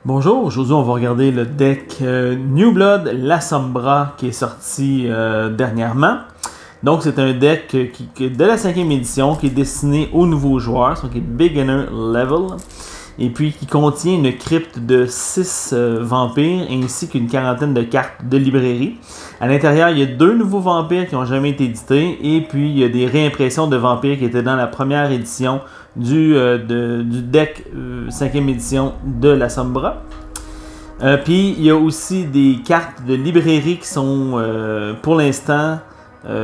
Bonjour, aujourd'hui on va regarder le deck New Blood La Sombra qui est sorti dernièrement. Donc c'est un deck de la 5e édition qui est destiné aux nouveaux joueurs, qui est Beginner Level. Et puis qui contient une crypte de 6 vampires ainsi qu'une quarantaine de cartes de librairie. À l'intérieur, il y a 2 nouveaux vampires qui n'ont jamais été édités et puis il y a des réimpressions de vampires qui étaient dans la première édition du deck 5e édition de la Sombra. Puis il y a aussi des cartes de librairie qui sont pour l'instant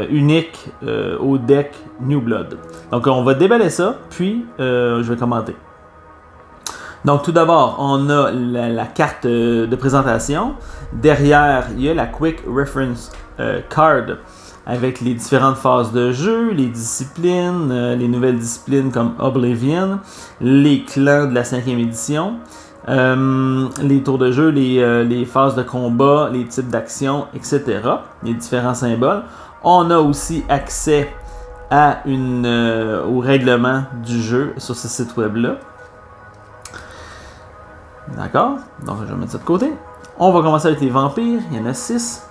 uniques au deck New Blood. Donc on va déballer ça, puis je vais commenter. Donc tout d'abord, on a la carte de présentation. Derrière, il y a la Quick Reference Card avec les différentes phases de jeu, les disciplines, les nouvelles disciplines comme Oblivion, les clans de la 5e édition, les tours de jeu, les phases de combat, les types d'actions, etc. Les différents symboles. On a aussi accès à au règlement du jeu sur ce site web-là. D'accord? Donc je vais mettre ça de côté. On va commencer avec les vampires. Il y en a 6.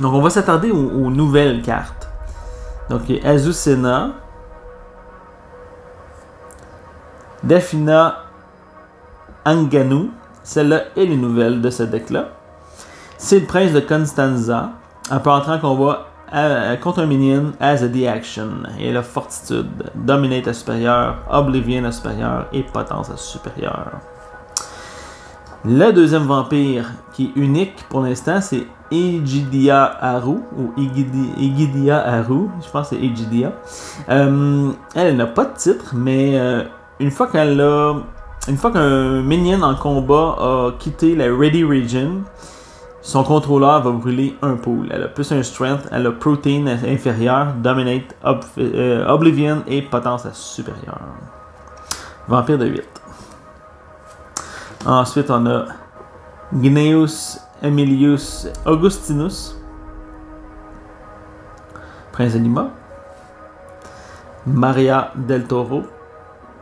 Donc on va s'attarder aux nouvelles cartes. Donc il y a Azucena, Daphina Anganu. Celle-là est les nouvelles de ce deck-là. C'est le prince de Constanza. Elle peut entrer en combat contre un minion as a D-action. Et elle a fortitude, dominate à supérieur, oblivion à supérieur et potence à supérieur. Le deuxième vampire qui est unique pour l'instant, c'est Egidia Haru, ou Egidia Haru, je pense que c'est Egidia. Elle n'a pas de titre, mais une fois qu'un minion en combat a quitté la Ready Region, son contrôleur va brûler un pool. Elle a plus un strength, elle a protein inférieur, dominate, oblivion et potence à supérieur. Vampire de 8. Ensuite, on a Gnaeus Emilius Augustinus, prince de Lima. Maria del Toro,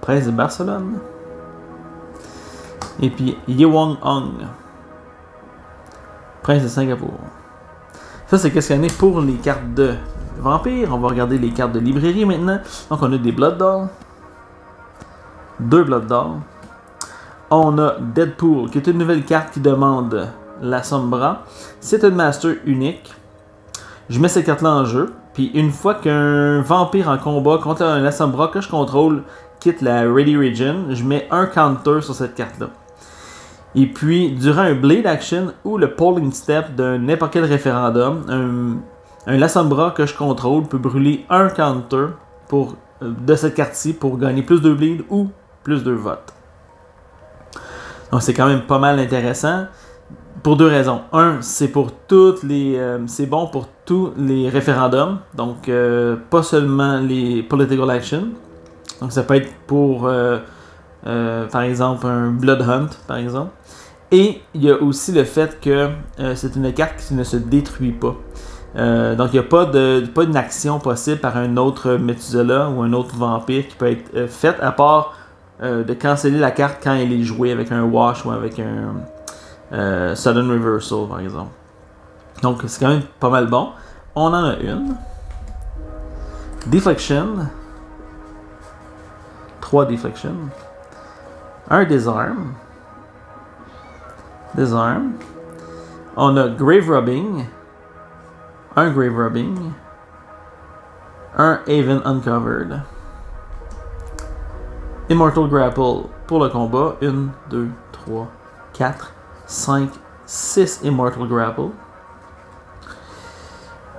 prince de Barcelone. Et puis Yewang Hong, prince de Singapour. Ça, c'est qu'est-ce qu'on est pour les cartes de vampires. On va regarder les cartes de librairie maintenant. Donc, on a des Blood Doll. 2 Blood Doll. On a Deadpool, qui est une nouvelle carte qui demande la Sombra. C'est une master unique. Je mets cette carte-là en jeu. Puis, une fois qu'un vampire en combat contre la Sombra que je contrôle quitte la Ready Region, je mets un counter sur cette carte-là. Et puis, durant un Blade Action ou le Polling Step de n'importe quel référendum, un La Sombra que je contrôle peut brûler un counter de cette carte-ci pour gagner plus de bleed ou plus de votes. Donc, c'est quand même pas mal intéressant pour 2 raisons. Un, c'est pour c'est bon pour tous les référendums, donc pas seulement les Political Action. Donc, ça peut être pour par exemple un Blood Hunt, par exemple. Et il y a aussi le fait que c'est une carte qui ne se détruit pas. Donc il n'y a pas d'une action possible par un autre Methuselah ou un autre vampire qui peut être faite, à part de canceller la carte quand elle est jouée avec un Wash ou avec un Sudden Reversal, par exemple. Donc c'est quand même pas mal bon. On en a une. Deflection. 3 Deflection. Un Disarm. On a Grave Robbing. Un Grave Robbing. Un Haven Uncovered. Immortal Grapple pour le combat. 1, 2, 3, 4, 5, 6 Immortal Grapple.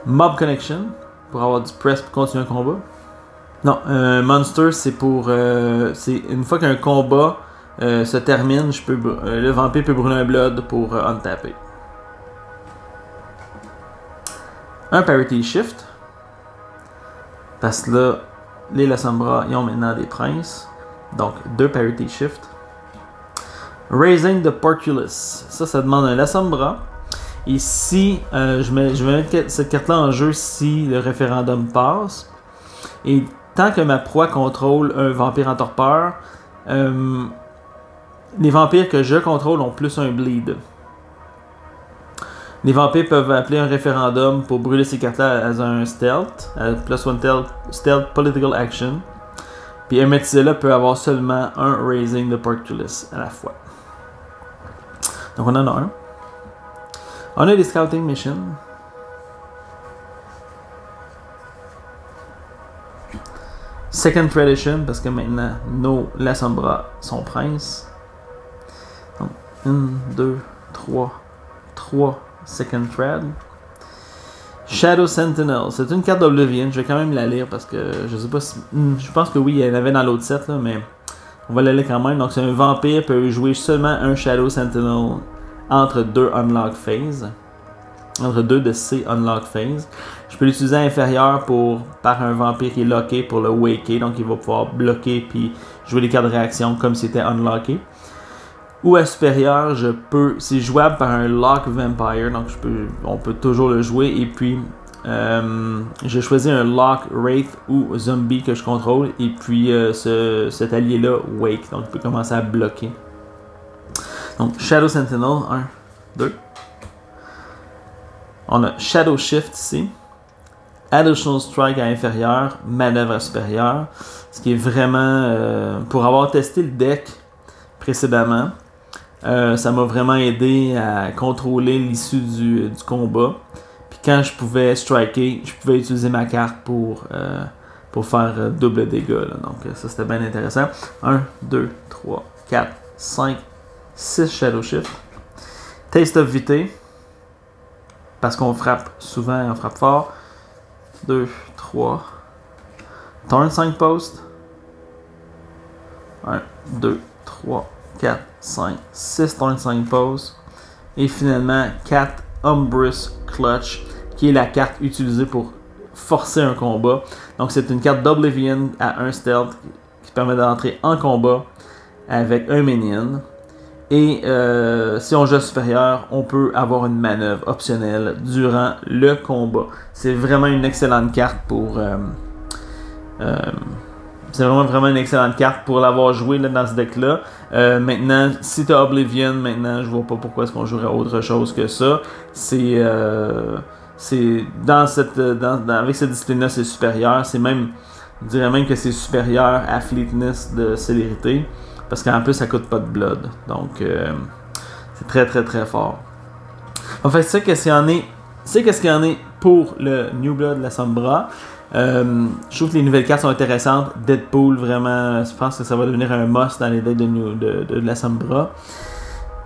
Mob Connection pour avoir du press pour continuer un combat. Non, un Monster, c'est pour... c'est une fois qu'un combat se termine, le vampire peut brûler un Blood pour untapper. Un Parity Shift. Parce que là, les La Sombra, ils ont maintenant des princes. Donc, 2 Parity Shift. Raising the Porculus. Ça demande un La Sombra. Et si, je vais mettre cette carte-là en jeu si le référendum passe. Et tant que ma proie contrôle un vampire en torpeur, Les vampires que je contrôle ont plus un bleed. Les vampires peuvent appeler un référendum pour brûler ces cartes-là à un stealth, plus one stealth political action. Puis un métisé-là peut avoir seulement un raising de Portcullis à la fois. Donc on en a un. On a des scouting missions. Second tradition, parce que maintenant nos Lasombra sont princes. Donc 1, 2, 3 second trad. Shadow Sentinel, c'est une carte d'Oblivion, je vais quand même la lire parce que je sais pas si. Je pense que oui, il y en avait dans l'autre set, là, mais on va la lire quand même. Donc c'est un vampire peut jouer seulement un Shadow Sentinel entre deux unlock phases. Entre deux de ces unlock phases. Je peux l'utiliser à inférieur par un vampire qui est locké pour le waker, donc il va pouvoir bloquer puis jouer des cartes de réaction comme si c'était unlocké. Ou à supérieur, c'est jouable par un Lock Vampire, donc on peut toujours le jouer. Et puis, j'ai choisi un Lock Wraith ou Zombie que je contrôle. Et puis, cet allié-là, Wake, donc il peut commencer à bloquer. Donc, Shadow Sentinel, 1, 2. On a Shadow Shift ici. Additional Strike à inférieur, manœuvre à supérieur. Ce qui est vraiment, pour avoir testé le deck précédemment, ça m'a vraiment aidé à contrôler l'issue du combat. Puis quand je pouvais striker, je pouvais utiliser ma carte pour faire double dégâts. Là. Donc ça c'était bien intéressant. 1, 2, 3, 4, 5, 6 Shadow Shift. Taste of Vitae. Parce qu'on frappe souvent et on frappe fort. 2, 3. Turn 5 Post. 1, 2, 3, 4, 5, 6 turn 5 poses. Et finalement, 4 Umbrous Clutch, qui est la carte utilisée pour forcer un combat. Donc c'est une carte d'Oblivion à 1 stealth qui permet d'entrer en combat avec un minion. Et si on joue supérieur, on peut avoir une manœuvre optionnelle durant le combat. C'est vraiment une excellente carte pour... c'est vraiment une excellente carte pour l'avoir joué là, dans ce deck-là. Maintenant, si tu as Oblivion, maintenant, je vois pas pourquoi est-ce qu'on jouerait autre chose que ça. C'est avec cette discipline-là, c'est supérieur. C'est même, je dirais même que c'est supérieur à Fleetness de célérité. Parce qu'en plus, ça coûte pas de blood. Donc, c'est très très très fort. En fait, c'est qu'est-ce qu'il y en est pour le New Blood de la Sombra. Je trouve que les nouvelles cartes sont intéressantes. Deadpool, vraiment, je pense que ça va devenir un must dans les decks de la Sombra.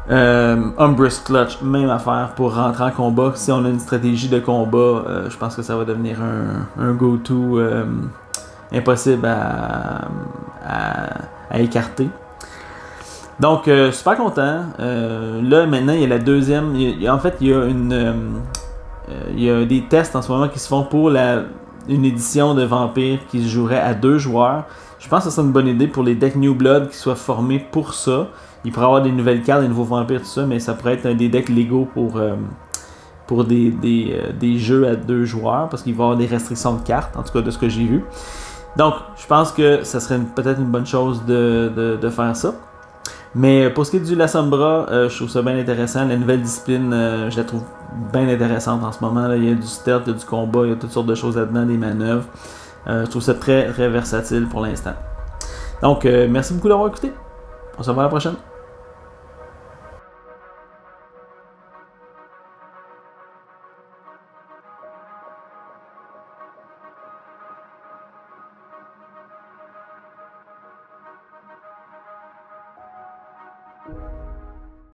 Umbrous Clutch, même affaire pour rentrer en combat. Si on a une stratégie de combat, je pense que ça va devenir un go-to impossible à écarter. Donc, super content. Là, maintenant, il y a la deuxième. Il y a des tests en ce moment qui se font pour une édition de Vampire qui se jouerait à 2 joueurs. Je pense que ça serait une bonne idée pour les decks New Blood qui soient formés pour ça. Il pourrait y avoir des nouvelles cartes, des nouveaux vampires, tout ça, mais ça pourrait être des decks légaux pour des jeux à 2 joueurs parce qu'il va y avoir des restrictions de cartes, en tout cas de ce que j'ai vu. Donc, je pense que ça serait peut-être une bonne chose de faire ça. Mais pour ce qui est du Lasombra, je trouve ça bien intéressant. La nouvelle discipline, je la trouve bien intéressante en ce moment. Là. Il y a du stealth, il y a du combat, il y a toutes sortes de choses là-dedans, des manœuvres. Je trouve ça très, très versatile pour l'instant. Donc, merci beaucoup d'avoir écouté. On se revoit à la prochaine.